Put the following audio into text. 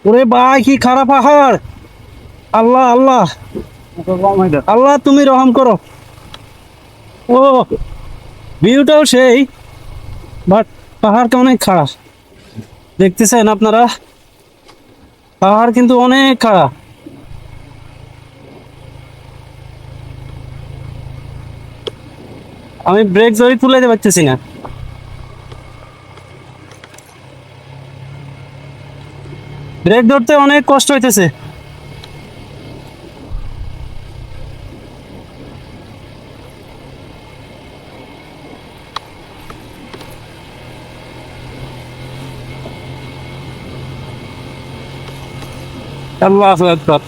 ওরে ভাই কি খারাপ পাহাড়! আল্লাহ আল্লাহ আল্লাহ, তুমি রহম করো। ও, ভিউটাও সেই, বাট পাহাড়টা অনেক খারাপ। দেখতেছেন আপনারা, পাহাড় কিন্তু অনেক খারাপ। আমি ব্রেক জড়ি তুলাইতে পারতেছি না। ব্রেক ধরতে অনেক কষ্ট হইতেছে। আল্লাহু আকবার।